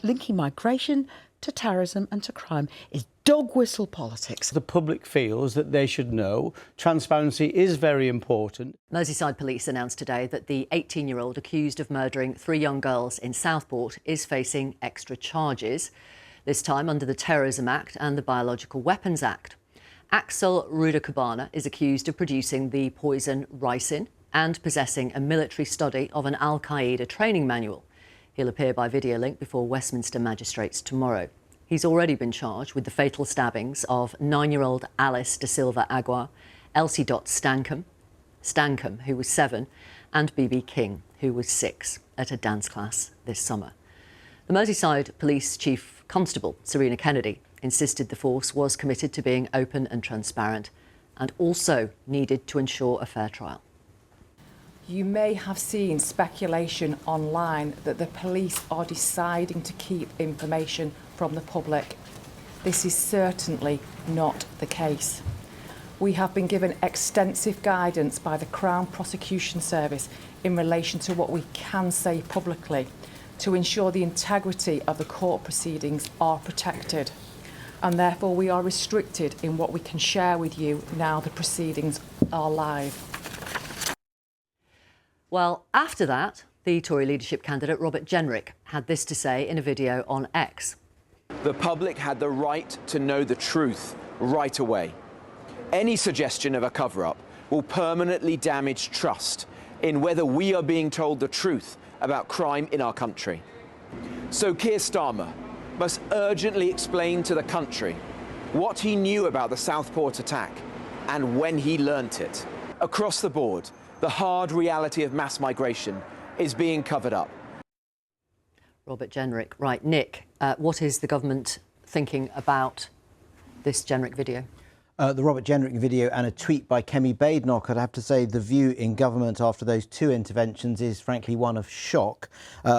Linking migration to terrorism and to crime is dog whistle politics. The public feels that they should know. Transparency is very important. Merseyside police announced today that the 18-year-old accused of murdering 3 young girls in Southport is facing extra charges, this time under the Terrorism Act and the Biological Weapons Act. Axel Rudakubana is accused of producing the poison ricin and possessing a military study of an Al-Qaeda training manual. He'll appear by video link before Westminster magistrates tomorrow. He's already been charged with the fatal stabbings of 9-year-old Alice de Silva Agua, Elsie Dot Stankham, who was 7, and BB King, who was 6, at a dance class this summer. The Merseyside Police Chief Constable, Serena Kennedy, insisted the force was committed to being open and transparent and also needed to ensure a fair trial. You may have seen speculation online that the police are deciding to keep information from the public. This is certainly not the case. We have been given extensive guidance by the Crown Prosecution Service in relation to what we can say publicly to ensure the integrity of the court proceedings are protected. And therefore we are restricted in what we can share with you now the proceedings are live. Well, after that, the Tory leadership candidate Robert Jenrick had this to say in a video on X. The public had the right to know the truth right away. Any suggestion of a cover-up will permanently damage trust in whether we are being told the truth about crime in our country. So Keir Starmer must urgently explain to the country what he knew about the Southport attack and when he learnt it. Across the board, the hard reality of mass migration is being covered up. Robert Jenrick. Right, Nick, what is the government thinking about this Jenrick video? The Robert Jenrick video and a tweet by Kemi Badenoch. I'd have to say the view in government after those 2 interventions is frankly one of shock.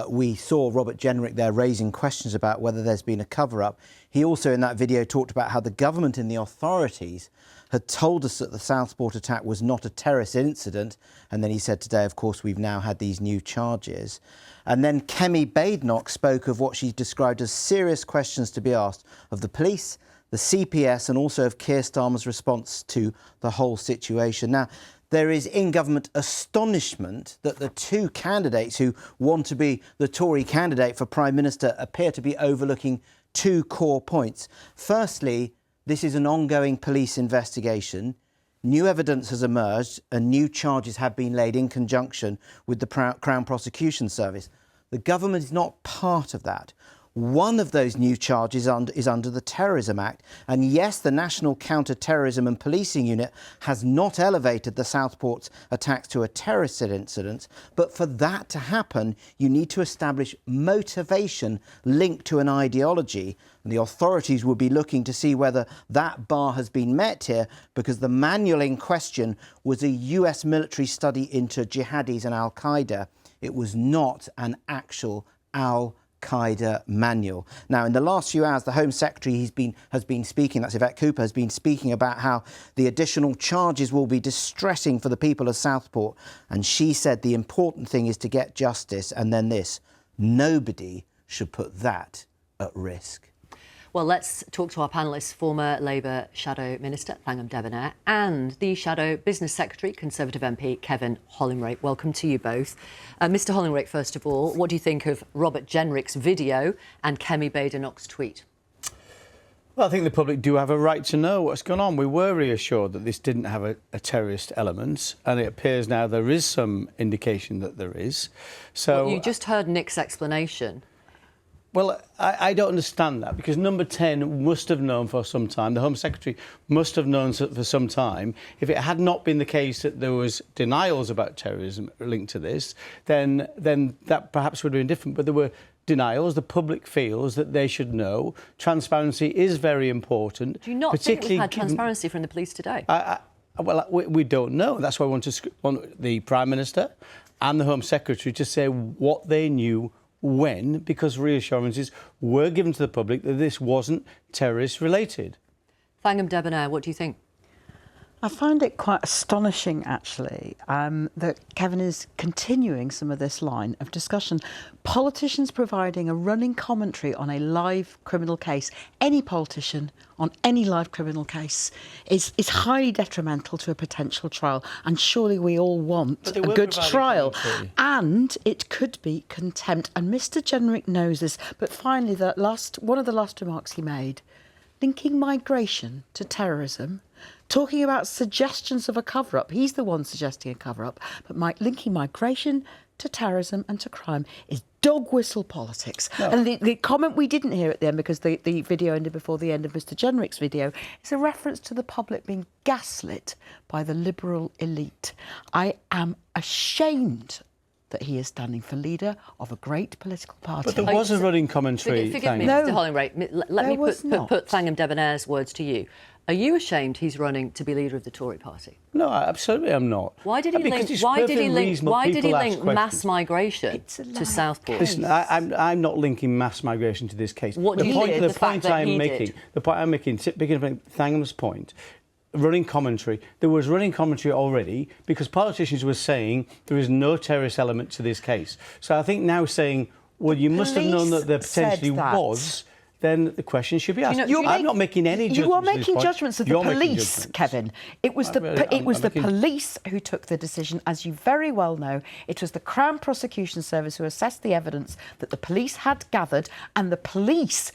We saw Robert Jenrick there raising questions about whether there's been a cover-up. He also in that video talked about how the government and the authorities had told us that the Southport attack was not a terrorist incident. And then he said today, of course, we've now had these new charges. And then Kemi Badenoch spoke of what she described as serious questions to be asked of the police, the CPS and also of Keir Starmer's response to the whole situation. Now, there is in government astonishment that the 2 candidates who want to be the Tory candidate for Prime Minister appear to be overlooking 2 core points. Firstly, this is an ongoing police investigation. New evidence has emerged and new charges have been laid in conjunction with the Crown Prosecution Service. The government is not part of that. One of those new charges is under the Terrorism Act. And yes, the National Counter-Terrorism and Policing Unit has not elevated the Southport attacks to a terrorist incident. But for that to happen, you need to establish motivation linked to an ideology. And the authorities will be looking to see whether that bar has been met here, because the manual in question was a US military study into jihadis and Al-Qaeda. It was not an actual Al-Qaeda manual. Now, in the last few hours, the Home Secretary has been speaking, that's Yvette Cooper, has been speaking about how the additional charges will be distressing for the people of Southport. And she said the important thing is to get justice. And then this, nobody should put that at risk. Well, let's talk to our panellists, former Labour Shadow Minister Thangam Debbonaire and the Shadow Business Secretary, Conservative MP Kevin Hollinrake. Welcome to you both. Mr Hollinrake, first of all, what do you think of Robert Jenrick's video and Kemi Badenoch's tweet? Well, I think the public do have a right to know what's going on. We were reassured that this didn't have a terrorist element, and it appears now there is some indication that there is. So well, you just heard Nick's explanation. Well, I don't understand that, because Number 10 must have known for some time. The Home Secretary must have known for some time. If it had not been the case that there was denials about terrorism linked to this, then that perhaps would have been different. But there were denials. The public feels that they should know. Transparency is very important. Do you not think we've had transparency from the police today? Well, we don't know. That's why I want the Prime Minister and the Home Secretary to say what they knew when, because reassurances were given to the public that this wasn't terrorist related. Thangam Debbonaire, what do you think? I find it quite astonishing, actually, that Kevin is continuing some of this line of discussion. Politicians providing a running commentary on a live criminal case, any politician on any live criminal case, is highly detrimental to a potential trial. And surely we all want a good trial. And it could be contempt. And Mr. Jenrick knows this. But finally, one of the last remarks he made, linking migration to terrorism, talking about suggestions of a cover-up. He's the one suggesting a cover-up, but linking migration to terrorism and to crime is dog whistle politics. No. And the comment we didn't hear at the end, because the video ended before the end of Mr. Jenrick's video, is a reference to the public being gaslit by the liberal elite. I am ashamed that he is standing for leader of a great political party. But there was a running commentary. Forgive me, Mr. Hollinrake. Let me put Thangam Debonaire's words to you. Are you ashamed he's running to be leader of the Tory party? No, absolutely I'm not. Why did he link mass migration to Southport? Listen, I'm not linking mass migration to this case. The point I'm making, picking up Thangam's point, running commentary. There was running commentary already because politicians were saying there is no terrorist element to this case. So I think now saying, well, you must have known that there potentially was, then the question should be asked. I'm not making any judgments. You are making judgments of the police, Kevin. It was the police who took the decision, as you very well know. It was the Crown Prosecution Service who assessed the evidence that the police had gathered, and the police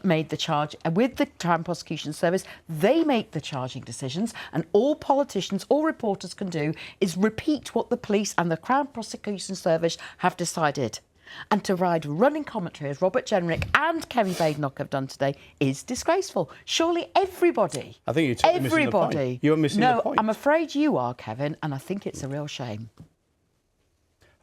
made the charge with the Crown Prosecution Service. They make the charging decisions, and all politicians, all reporters can do is repeat what the police and the Crown Prosecution Service have decided. And to ride running commentary, as Robert Jenrick and Kevin Badenoch have done today, is disgraceful. Surely everybody... I think you're missing the point. You're missing the point. No, I'm afraid you are, Kevin, and I think it's a real shame.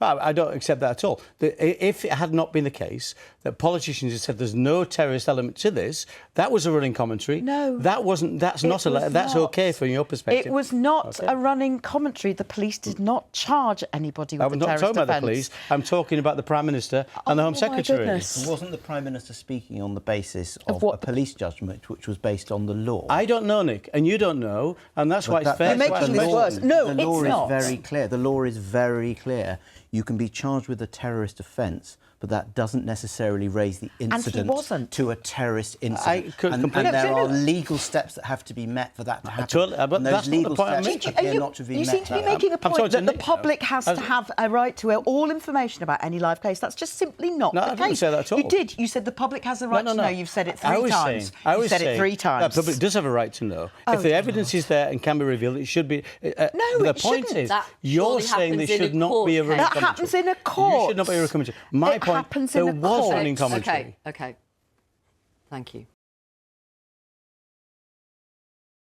I don't accept that at all. If it had not been the case that politicians had said there's no terrorist element to this, that was a running commentary. No, that's okay from your perspective. It was not a running commentary. The police did not charge anybody with a terrorist offence. I'm not talking about the police. I'm talking about the Prime Minister and the Home Secretary. Wasn't the Prime Minister speaking on the basis of a police judgment which was based on the law? I don't know, Nick, and you don't know, and that's why it's fair. You're making this worse. No, the law it's not. is very clear. The law is very clear. You can be charged with a terrorist offence, but that doesn't necessarily raise the incident to a terrorist incident. And there are legal steps that have to be met for that to happen. But those legal steps appear not to be met. You seem to be making a point that the public has to have a right to all information about any live case. That's just simply not the case. I didn't say that at all. You did. You said the public has a right to know. You've said it three times. You said it 3 times. The public does have a right to know. If the evidence is there and can be revealed, it should be. No, the point is, you're saying there should not be a running commentary. That happens in a court. You should not be a running commentary. My point, there was running commentary. OK. Thank you.